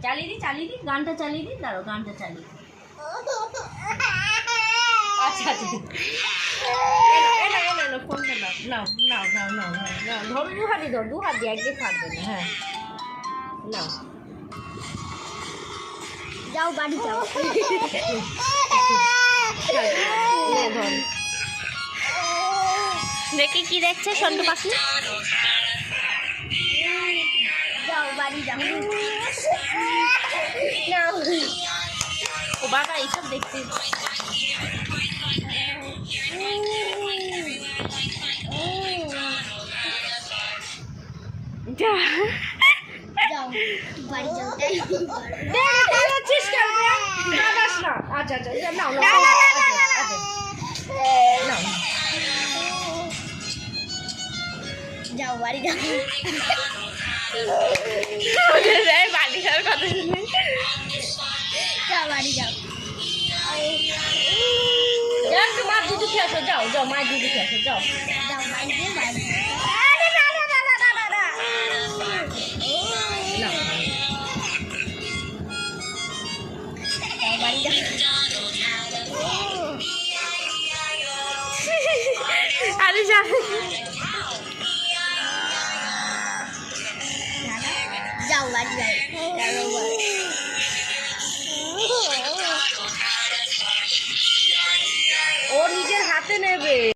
চালিয়ে দি গানটা চালিয়ে দি, দাঁড়ো গানটা চালিয়ে দি। আচ্ছা আচ্ছা এলো ফোনটা নাও নাও নাও নাও নাও নাও ধরো, দু হাত দিয়ে একদিকে থাকবে না। হ্যাঁ নাও, যাও বাড়ি যাও। ধর দেখি কি দেখছে সন্টু পাখি। যাও বাড়ি যাও। ও বাবা এইসব দেখতে যাও বাড়ি যাও। আচ্ছা আচ্ছা নাও নাও যাও বাড়ি যাও। বাড়ি যাওয়ার কথা শুনে যাও বাড়ি যাও। একটু মার দুধ খেয়ে আসো, যাও যাও মায়ের দুধ খেয়ে আসো, যাও যাও বাড়ি দিয়ে বাড়ি নাও। যাও বাড়ি যাও। আরে যা যাও বাড়ি যাও।